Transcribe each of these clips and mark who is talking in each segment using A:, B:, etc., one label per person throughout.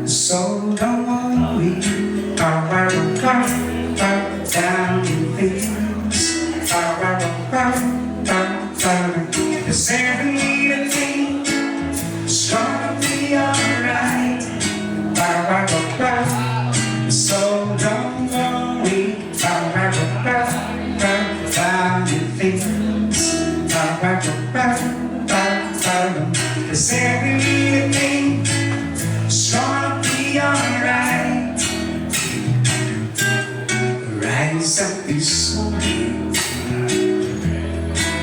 A: So don't worry about down in things. Cause every little thing is gonna be alright. So don't worry about down in things. Cause every little thing is gonna be alright. Rise up this morning,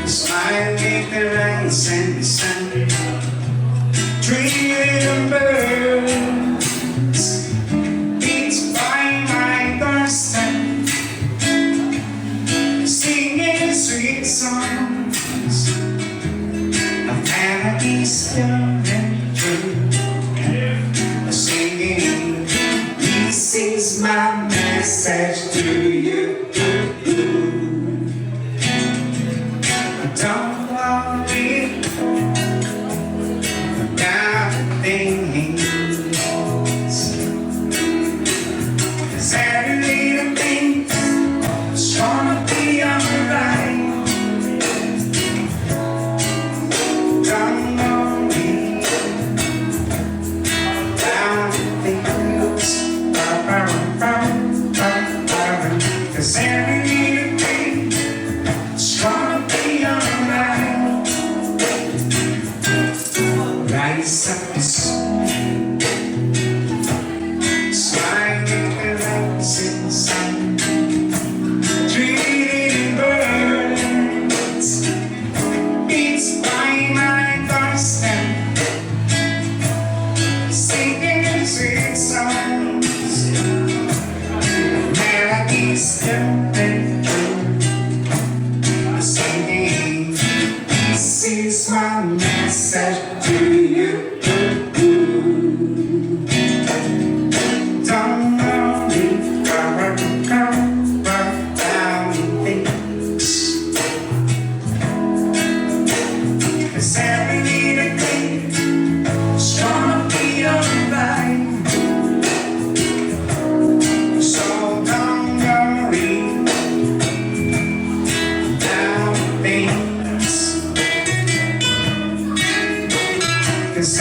A: smile with the rise and the sun. Three little birds beats by my doorstep, singing sweet songs of melodies pure and true. Singing, this is my message to you. Don't worry about things, 'cause every little thing is gonna be alright. Don't worry about things, 'cause every little thing is gonna be alright. Rise up this morning, smile with the rising sun. Three little birds beats by my doorstep, singing sweet songs, melodies pure and true. Singing, this is my message to you. Don't worry about things, 'cause every little thing is gonna be alright. So don't worry about things, 'cause